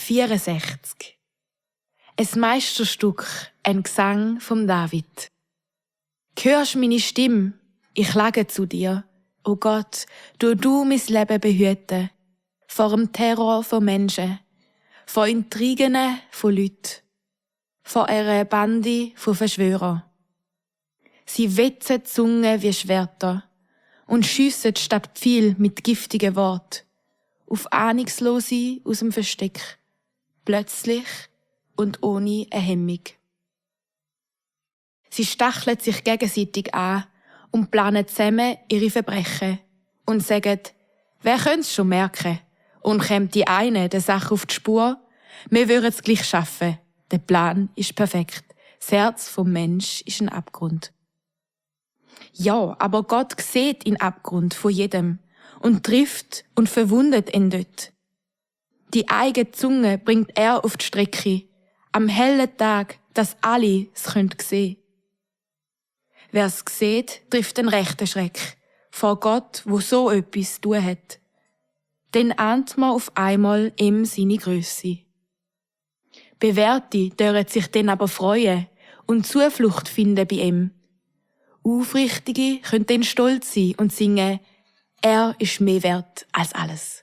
64. Ein Meisterstück, ein Gesang vom David. Hörst meine Stimme? Ich klage zu dir. O Gott, du mein Leben behüten. Vor dem Terror von Menschen. Vor Intrigen von Leuten. Vor einer Bande von Verschwörern. Sie wetzen die Zunge wie Schwerter und schiessen statt Pfeil mit giftigen Worten auf Ahnungslose aus dem Versteck. Plötzlich und ohne eine Hemmung. Sie stacheln sich gegenseitig an und planen zusammen ihre Verbrechen und sagen, wer könnte es schon merken? Und kommt die eine der Sache auf die Spur? Wir würden es gleich schaffen. Der Plan ist perfekt. Das Herz vom Mensch ist ein Abgrund. Ja, aber Gott sieht in Abgrund von jedem und trifft und verwundet ihn dort. Die eigene Zunge bringt er auf die Strecke, am hellen Tag, dass alle es sehen können. Wer es sieht, trifft den rechten Schreck vor Gott, wo so etwas zu tun hat. Dann ahnt man auf einmal ihm seine Grösse. Bewährte dürfen sich dann aber freuen und Zuflucht finden bei ihm. Aufrichtige können dann stolz sein und singen, er ist mehr wert als alles.